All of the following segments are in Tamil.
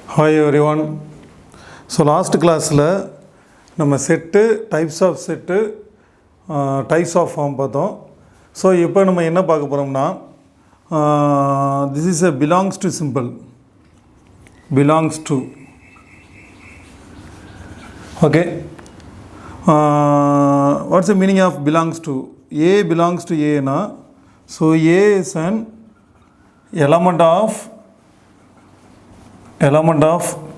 Hi everyone. So last classல நம்ம set types of set types of form பார்த்தோம். ஸோ இப்போ நம்ம என்ன பார்க்க போகிறோம்னா this is a belongs to symbol. belongs to. Okay. What's the meaning of belongs to? A belongs to A na. So A is an element of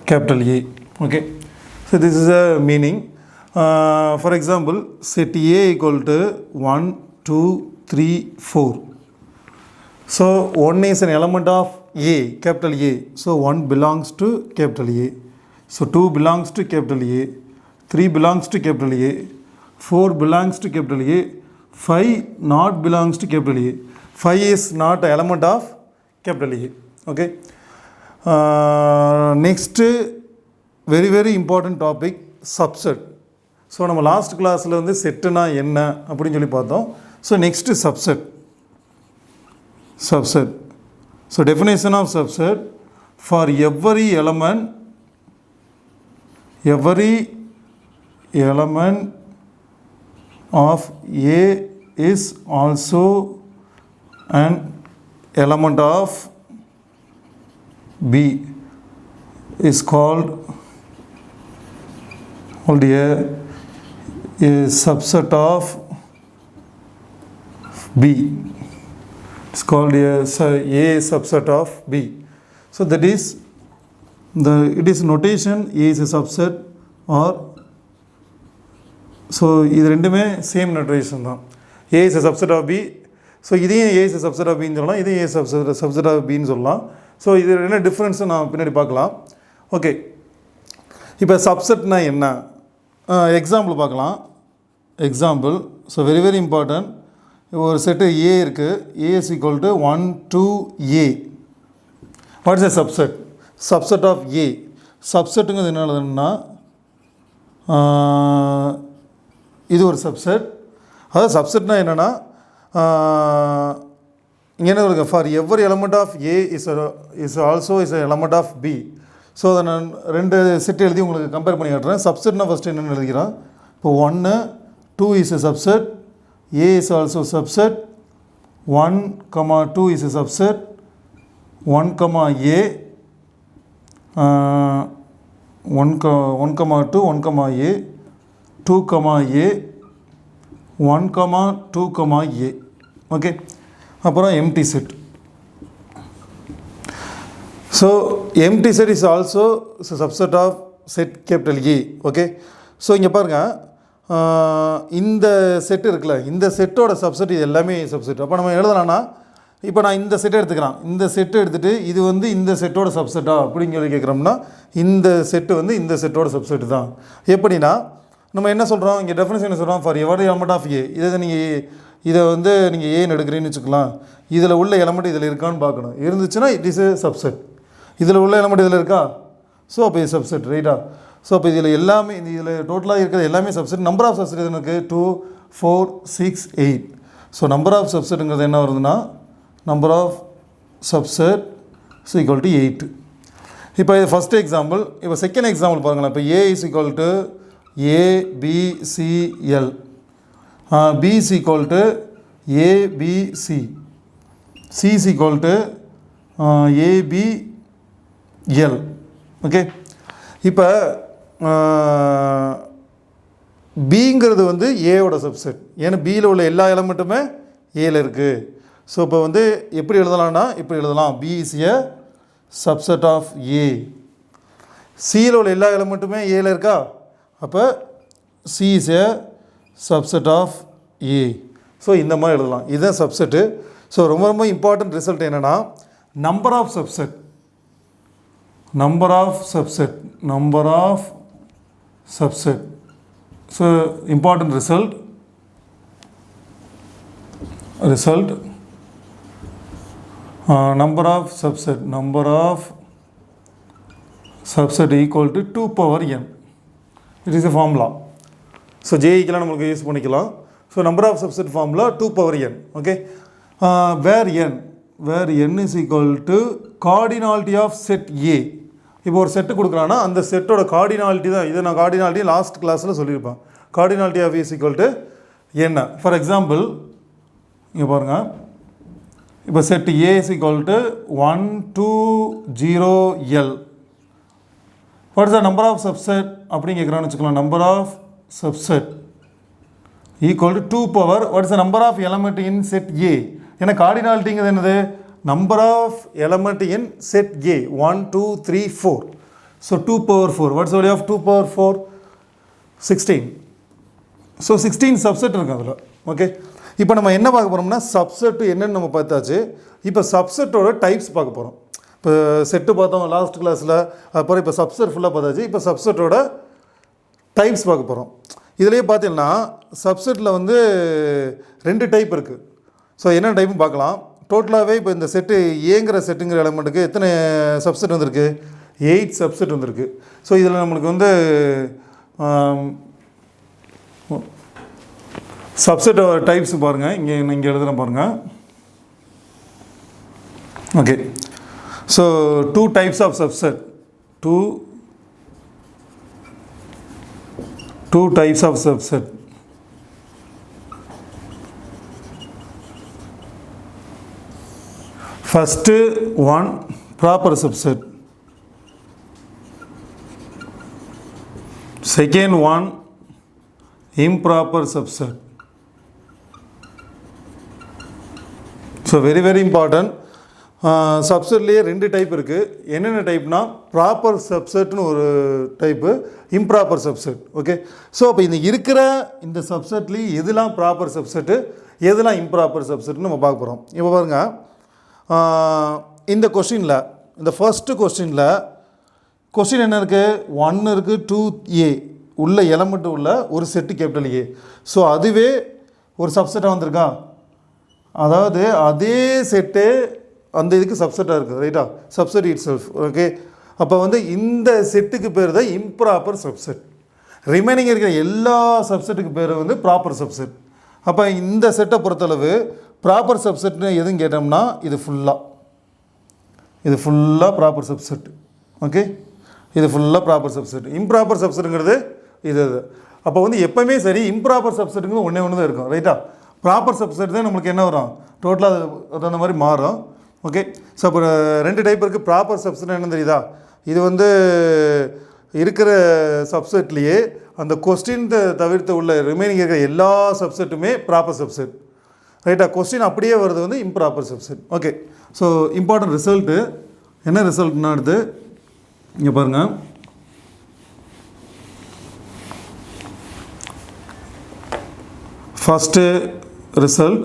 capital A. Okay, so this is a meaning. For example, set A equal to 1 2 3 4. So 1 is an element of A, capital A, so 1 belongs to capital A, so 2 belongs to capital A, 3 belongs to capital A, 4 belongs to capital A, 5 not belongs to capital A. 5 is not an element of capital A. Okay. Next very important topic, subset. So நம்ம லாஸ்ட் கிளாஸில் வந்து செட்டுனா என்ன அப்படின்னு சொல்லி பார்த்தோம். So next subset. So definition of subset: for every element of A is also an element of B is called a subset of B. It's called a subset of B. So that is it is notation A is a subset or so இது ரெண்டுமே சேம் நோட்டேஷன் தான். A is a subset of B. So இதையும் A is a subset of Bன்னு சொல்லலாம், இதையும் A subset of Bன்னு சொல்லலாம். ஸோ இது என்ன டிஃப்ரென்ஸு நான் பின்னாடி பார்க்கலாம். ஓகே, இப்போ சப்செட்னா என்ன எக்ஸாம்பிள் பார்க்கலாம். Example, so very important. ஒரு செட்டு ஏ இருக்குது. A is equal to 1 2 A. What is a subset? Subset of A. சப்செட்டுங்கிறது என்ன எழுதுன்னா இது ஒரு சப்செட். அதாவது சப்செட்னா என்னென்னா இங்கே என்ன இருக்குது, for every element of A is also is element of B. So அதை நான் ரெண்டு செட் எழுதி உங்களுக்கு கம்பேர் பண்ணி காட்டுறேன். சப்செட்னா ஃபஸ்ட்டு என்னென்னு எழுதிக்கிறேன். இப்போ 1 2 is a subset, A is also subset, 1 2 is a subset, 1 A 1 2 1 A 2 A 1 2 A. Okay, அப்புறம் empty set. So empty set is also subset of set capital A. Okay, so இங்கே பாருங்கள், இந்த செட்டு இருக்குல்ல, இந்த செட்டோட சப்செட் இது எல்லாமே சப்செட். அப்போ நம்ம எழுதலாம்னா, இப்போ நான் இந்த செட்டை எடுத்துக்கிறேன். இந்த செட்டை எடுத்துகிட்டு இது வந்து இந்த செட்டோட சப்செட்டா அப்படின்னு சொல்லி கேட்குறோம்னா, இந்த செட்டு வந்து இந்த செட்டோட சப்செட்டு தான். எப்படின்னா நம்ம என்ன சொல்கிறோம், இங்கே டெஃபினேஷன் என்ன சொல்கிறோம், ஃபார் எவரி எலமெண்ட் ஆஃப் ஏ. இதை வந்து நீங்கள் ஏன்னு எடுக்கிறீன்னு வச்சுக்கலாம். இதில் உள்ள எலமெண்ட் இதில் இருக்கான்னு பார்க்கணும். இருந்துச்சுன்னா இட் இஸ் ஏ சப்செட். இதில் உள்ள எலமெண்ட் இதில் இருக்கா, ஸோ அப்போ இது சப்செட், ரைட்டா? ஸோ அப்போ இதில் எல்லாமே இதில் டோட்டலாக இருக்கிறது எல்லாமே சப்செட். நம்பர் ஆஃப் சப்செட் எது இருக்குது, 2 4 6 8. ஸோ நம்பர் ஆஃப் சப்செட்டுங்கிறது என்ன வருதுன்னா, number of subset is equal to 8. இப்போ இது ஃபஸ்ட் எக்ஸாம்பிள். இப்போ செகண்ட் எக்ஸாம்பிள் பாருங்களேன். இப்போ A is equal to ABCL, B is equal to ABC, C is equal to ABL. Okay, இப்போ பிங்கிறது வந்து ஏவோட சப்செட். ஏன்னா பியில் உள்ள எல்லா எலமெண்ட்டுமே ஏல இருக்குது. ஸோ இப்போ வந்து எப்படி எழுதலாம்னா இப்படி எழுதலாம், B is a subset of A. சியில் உள்ள எல்லா எலமெண்ட்டுமே ஏல இருக்கா, அப்போ C is a subset of A. So இந்த மாதிரி எழுதலாம். இதுதான் சப்செட்டு. ஸோ ரொம்ப இம்பார்ட்டன்ட் ரிசல்ட் என்னென்னா, number of subset. So important result number of subset equal to 2 power n. It is a formula. So ஜேஇக்கெலாம் நம்மளுக்கு யூஸ் பண்ணிக்கலாம். So number of subset formula 2 power n. Okay, where n is equal to cardinality of set A. இப்போ ஒரு செட்டு கொடுக்குறான்னா அந்த செட்டோட கார்டினாலிட்டி தான். இதை நான் கார்டினாலிட்டி லாஸ்ட் கிளாஸில் சொல்லியிருப்பேன். Cardinality of is equal to என்ன. ஃபார் எக்ஸாம்பிள் இங்கே பாருங்கள், இப்போ set A is equal to 1 2 0 L. What is the number of subset அப்படின்னு கேட்குறான்னு வச்சுக்கலாம். Number of subset equal to 2 power what is the number of element in set A. ஏன்னா கார்டினாலிட்டிங்கிறது என்னது, number of element in set A 1 2 3 4. So 2 power 4. What's the value of 2 power 4? 16. So 16 subset இருக்கு அதில். ஓகே, இப்போ நம்ம என்ன பார்க்க போகிறோம்னா சப்செட் என்னன்னு நம்ம பார்த்தாச்சு. இப்போ சப்செட்டோட டைப்ஸ் பார்க்க போகிறோம். இப்போ செட்டு பார்த்தோம் லாஸ்ட் கிளாஸில், அப்புறம் இப்போ சப்செட் ஃபுல்லாக பார்த்தாச்சு. இப்போ சப்செட்டோட டைப்ஸ் பார்க்க போகிறோம். இதுலேயே பார்த்தீங்கன்னா சப்செட்டில் வந்து 2 டைப் இருக்குது. ஸோ என்ன டைப்பும் பார்க்கலாம். டோட்டலாகவே இப்போ இந்த செட்டு ஏங்கிற செட்டுங்கிற எலமெண்ட்டுக்கு எத்தனை சப்செட் வந்திருக்கு, 8 சப்செட் வந்திருக்கு. ஸோ இதில் நம்மளுக்கு வந்து சப்செட் டைப்ஸ் பாருங்கள், இங்கே எழுதுகிறேன் பாருங்கள். Okay, so 2 types of subset, 2 types of subset. First one, proper subset. Second one, improper subset. So very important. சப்செட்லேயே 2 type இருக்குது. என்னென்ன டைப்னா ப்ராப்பர் சப்செட்னு ஒரு type, improper subset. Okay, so அப்போ இருக்கிற இந்த சப்செட்லேயே எதெல்லாம் ப்ராப்பர் சப்செட்டு, எதெல்லாம் இம்ப்ராப்பர் சப்செட்னு நம்ம பார்க்க போகிறோம். இப்போ பாருங்கள், இந்த கொஸ்டினில், இந்த ஃபர்ஸ்ட்டு கொஸ்டின் என்ன இருக்குது, 1 இருக்குது, 2A உள்ள எலமெண்ட் உள்ள ஒரு செட்டு கேபிட்டல் ஏ. ஸோ அதுவே ஒரு சப்செட்டாக வந்திருக்கா, அதாவது அதே செட்டு அந்த இதுக்கு சப்செட்டாக இருக்குது. ரைட்டா, சப்செட் இட் செல்ஃப். ஓகே, அப்போ வந்து இந்த செட்டுக்கு பேர் தான் இம்ப்ராப்பர் சப்செட். ரிமைனிங் இருக்கிற எல்லா சப்செட்டுக்கு பேர் வந்து ப்ராப்பர் சப்செட். அப்போ இந்த செட்டை பொறுத்தளவு ப்ராப்பர் சப்செட்னு எதுவும் கேட்டோம்னா இது ஃபுல்லாக ப்ராப்பர் சப்செட். ஓகே, இது ஃபுல்லாக ப்ராப்பர் சப்செட். இம்ப்ராப்பர் சப்செட்டுங்கிறது இது. அப்போ வந்து எப்போவுமே சரி இம்ப்ராப்பர் சப்செட்டுங்கிறது ஒன்று தான் இருக்கும். ரைட்டா, ப்ராப்பர் சப்செட் தான் நம்மளுக்கு என்ன வரும், டோட்டலாக அது அந்த மாதிரி மாறும். ஓகே, ஸோ அப்போ 2 டைப் இருக்குது. ப்ராப்பர் சப்செட் என்னன்னு தெரியுதா, இது வந்து இருக்கிற சப்செட்லேயே அந்த கொஸ்டின் தவிர்த்து உள்ள ரிமைனிங் இருக்கிற எல்லா சப்செட்டுமே ப்ராப்பர் சப்செட். ரைட்டா, கொஸ்டின் அப்படியே வருது வந்து improper subset. Okay, so important result என்ன ரிசல்ட்னா அடுத்து இங்கே பாருங்கள். First result,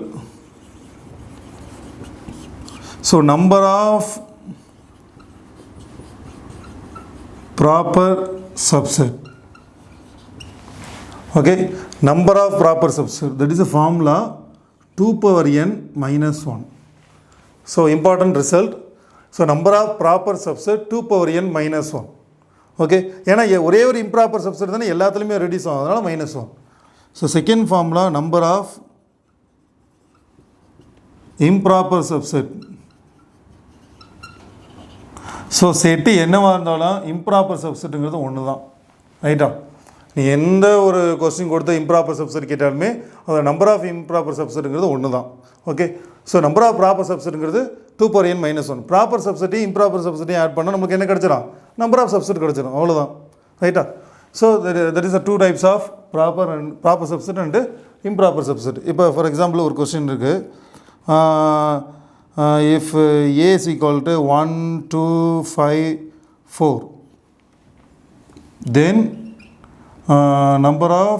so number of proper subset. Okay, number of proper subset, that is a formula 2 power n minus 1. So important result, so number of proper subset 2 power n minus 1. Okay, ஏன்னா ஒரே ஒரு இம்ப்ராப்பர் சப்செட் தானே எல்லாத்துலேயுமே ரெடியூஸ் ஆகும், அதனால் -1. So second formula number of improper subset. So set என்னவாக இருந்தாலும் இம்ப்ராப்பர் சப்செட்டுங்கிறது ஒன்று தான். ரைட்டா, நீ எந்த ஒரு கொஸ்டின் கொடுத்த இம்ப்ராப்பர் சப்செட் கேட்டாலுமே அதோட நம்பர் ஆஃப் இம்ப்ராப்பர் சப்செட்டுங்கிறது ஒன்று தான். Okay, so number of proper சப்செட்டுங்கிறது 2 power n minus 1. ப்ராப்பர் சப்செட்டையும் இம்ப்ராப்பர் சப்செட்டையும் ஆட் பண்ணால் நமக்கு என்ன கிடச்சிடும், நம்பர் ஆஃப் சப்செட் கிடச்சிடும், அவ்வளோதான். ரைட்டா, so that is 2 types of proper subset and improper subset. இப்போ ஃபார் எக்ஸாம்பிள் ஒரு கொஸ்டின் இருக்குது, if A is equal to 1 2 5 4, then number of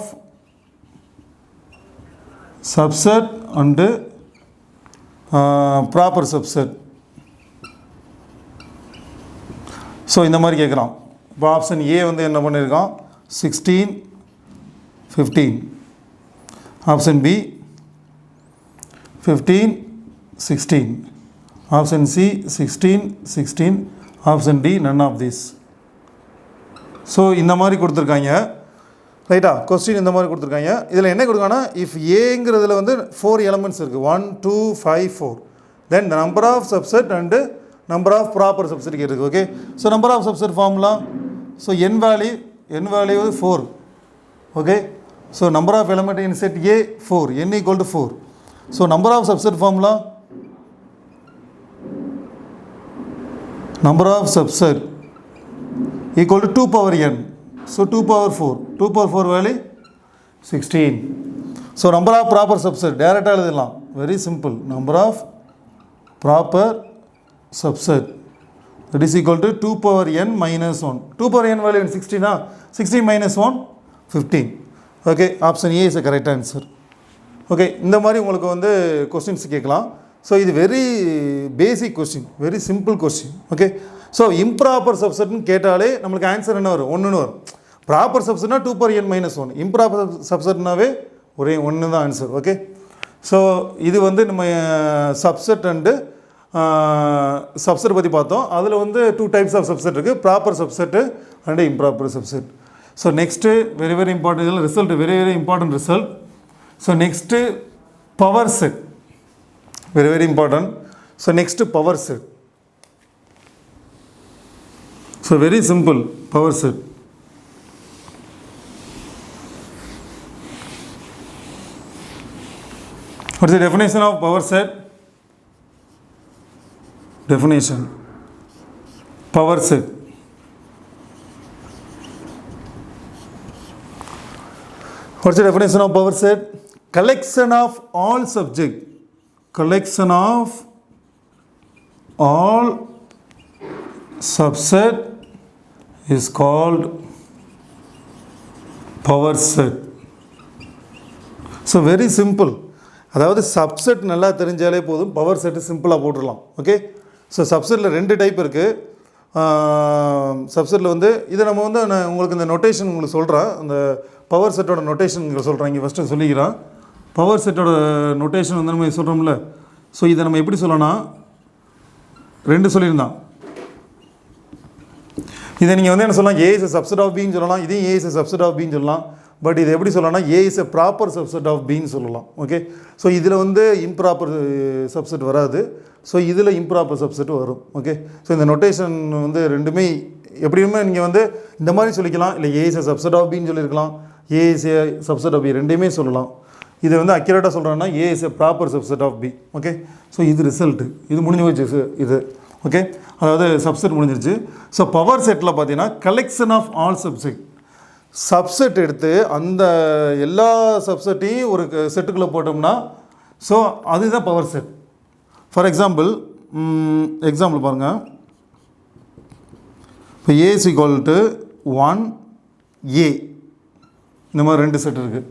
subset and proper subset. So இந்த மாதிரி கேட்குறான். இப்போ ஆப்ஷன் ஏ வந்து என்ன பண்ணியிருக்கான், 16 15. Option B 15 16. Option C 16 16. Option D none of this. So இந்த மாதிரி கொடுத்துருக்காங்க. ரைட்டா, கொஸ்டின் இந்த மாதிரி கொடுத்துருக்காங்க. இதில் என்ன கொடுக்காங்கன்னா, இஃப் ஏங்கிறதுல வந்து 4 எலமெண்ட்ஸ் இருக்குது, 1 2 5 4, then the number of subset and number of proper subset கேட்டிருக்கு. Okay, so number of subset formula, so n value 4. Okay, so number of element in set A 4, n equal to 4. So number of subset formula, number of subset equal to 2 power n. So 2 power 4. 2 power 4 value 16. So number of proper subset direct எழுதலாம். Very simple. Number of proper subset that is equal to 2 power n minus 1. 2 power n value in 16 na 16 minus 1 15. Okay, option A is the correct answer. Okay, இந்த மாதிரி உங்களுக்கு வந்து क्वेश्चंस கேட்கலாம். ஸோ இது very basic question, very simple question. Okay, so improper சப்செட்னு கேட்டாலே நம்மளுக்கு ஆன்சர் என்ன வரும்? 1ன்னு வரும். ப்ராப்பர் சப்செட்னா 2 power n minus 1. இம்ப்ராப்பர் சப்செட்னாவே ஒரே 1 தான் ஆன்சர். ஓகே, ஸோ இது வந்து நம்ம சப்செட் அண்டு சப்செட் பற்றி பார்த்தோம். அதில் வந்து 2 types ஆஃப் சப்செட் இருக்குது, proper subset and improper subset. So next very very important, இதில் result very very important result. So next power set, very very important. So next power set. So very simple, power set. What is the definition of power set? Definition, power set. What is the definition of power set? Collection of all subject, collection of all subset is called power set. So very simple. அதாவது சப்செட் நல்லா தெரிஞ்சாலே போதும், பவர் செட்டு சிம்பிளாக போட்டுடலாம். ஓகே, ஸோ சப்செட்டில் 2 டைப் இருக்குது. சப்செட்டில் வந்து இதை நம்ம வந்து நான் உங்களுக்கு இந்த நொட்டேஷன் உங்களுக்கு சொல்கிறேன், அந்த பவர் செட்டோட நொட்டேஷன் சொல்கிறேன். இங்கே ஃபஸ்ட்டு சொல்லிக்கிறேன். பவர் செட்டோட நொட்டேஷன் வந்து நம்ம சொல்கிறோம்ல, ஸோ இதை நம்ம எப்படி சொல்லலாம், 2 சொல்லியிருந்தான். இதை நீங்கள் வந்து என்ன சொல்லலாம், A is a subset of Bன்னு சொல்லலாம், இதையும் A is a subset of Bன்னு சொல்லலாம். பட் இது எப்படி சொல்லலாம்னா A is a proper subset of Bன்னு சொல்லலாம். ஓகே, ஸோ இதில் வந்து இம்ப்ராப்பர் சப்செட் வராது, ஸோ இதில் இம்ப்ராப்பர் சப்செட் வரும். ஓகே, ஸோ இந்த நொட்டேஷன் வந்து ரெண்டுமே எப்படியுமே நீங்கள் வந்து இந்த மாதிரி சொல்லிக்கலாம், இல்லை A is a subset of Bன்னு சொல்லியிருக்கலாம், A is a subset of B, ரெண்டையுமே சொல்லலாம். இதை வந்து அக்யூரேட்டாக சொல்கிறேன்னா A is a proper subset of B. Okay, so இது ரிசல்ட்டு, இது முடிஞ்சு போச்சு இது. ஓகே, அதாவது சப்செட் முடிஞ்சிருச்சு. ஸோ பவர் செட்டில் பார்த்தீங்கன்னா collection of all subset, subset எடுத்து அந்த எல்லா சப்செட்டையும் ஒரு செட்டுக்குள்ளே போட்டோம்னா ஸோ அதுதான் பவர் செட். ஃபார் எக்ஸாம்பிள் பாருங்கள், இப்போ A is equal to 1A, இந்த மாதிரி 2 செட் இருக்குது.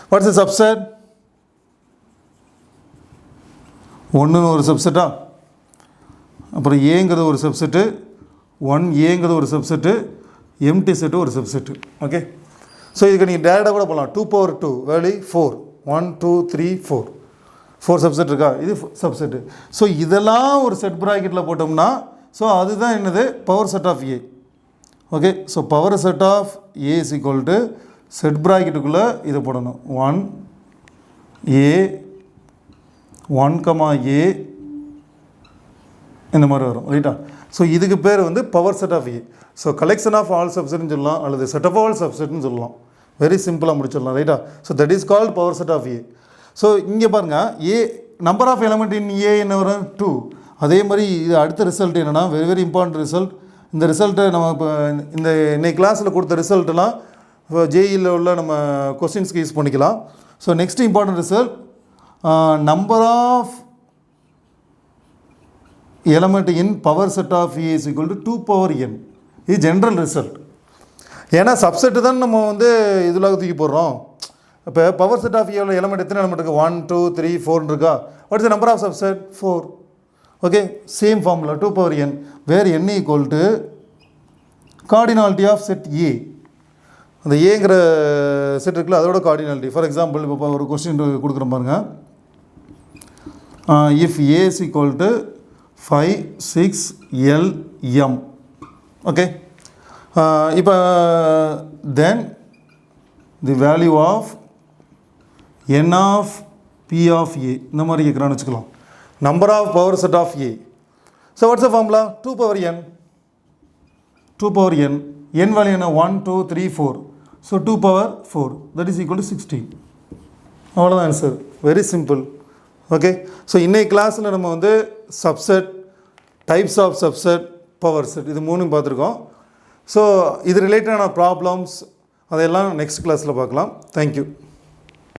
What's the subset? 1ன்னு ஒரு சப்செட்டா, அப்புறம் ஏங்கிறது ஒரு சப்செட்டு, 1Aங்கிறது ஒரு சப்செட்டு, எம்டி செட்டு ஒரு சப்செட்டு. ஓகே, ஸோ இதுக்கு நீங்கள் டேரெக்டாக கூட போகலாம். 2 power 2 வேல்யூ 4, 1 2 3 4 சப்செட் இருக்கா, இது சப்செட்டு. ஸோ இதெல்லாம் ஒரு செட் ப்ராக்கெட்டில் போட்டோம்னா ஸோ அதுதான் என்னது, power set of A. Okay, so power set of A is equal to set ப்ராக்கெட்டுக்குள்ளே இதை போடணும், 1A 1A இந்த மாதிரி வரும். ரைட்டா? ஸோ இதுக்கு பேர் வந்து power set of A. So collection of all சப்செட்னு சொல்லலாம், அல்லது செட் ஆஃப் ஆல் சப்செட்னு சொல்லலாம். வெரி சிம்பிளாக முடிச்சிடலாம். ரைட்டா? So that is called power set of A. So இங்கே பாருங்கள், A number of element in A என்ன வரும், 2. அதே மாதிரி இது அடுத்த ரிசல்ட் என்னென்னா வெரி வெரி இம்பார்ட்டன்ட் ரிசல்ட். இந்த ரிசல்ட்டை நம்ம இப்போ இந்த இன்னைக்கு கிளாஸில் கொடுத்த ரிசல்ட்டெல்லாம் இப்போ ஜேஇயில் உள்ள நம்ம கொஸ்டின்ஸ்க்கு யூஸ் பண்ணிக்கலாம். So next important result, number of element in power set of A is equal to 2 power n. இது ஜென்ரல் ரிசல்ட். ஏன்னா சப்செட்டு தான் நம்ம வந்து இதில் தூக்கி போடுறோம். இப்போ பவர் செட் ஆஃப் ஏவில் எலமெண்ட் எத்தனை எலமெண்ட் இருக்குது, 1 2 3 4 இருக்கா. What is the number of subset, 4. Okay, same formula 2 power n where n equal to cardinality of set A. அந்த ஏங்கிற செட் இருக்குல்ல அதோட கார்டினாலிட்டி. ஃபார் எக்ஸாம்பிள் இப்போ ஒரு கொஸ்டின் கொடுக்குறோம் பாருங்க, if A is equal to 5 6 L M. Okay, இப்போ then the value of n of P of A இந்த மாதிரி கேட்குறான்னு வச்சுக்கலாம். Number of power set of A. So what's the formula 2 power n. 2 power n. n value என்ன 1 2 3 4. So 2 power 4 that is equal to 16. அவ்வளோதான் answer. Very simple. Okay. So இன்னைக்கு கிளாஸில் நம்ம வந்து subset, types of subset, power set இது மூணும் பார்த்துருக்கோம். ஸோ இது ரிலேட்டடான ப்ராப்ளம்ஸ் அதெல்லாம் நெக்ஸ்ட் கிளாஸில் பார்க்கலாம். தேங்க்யூ.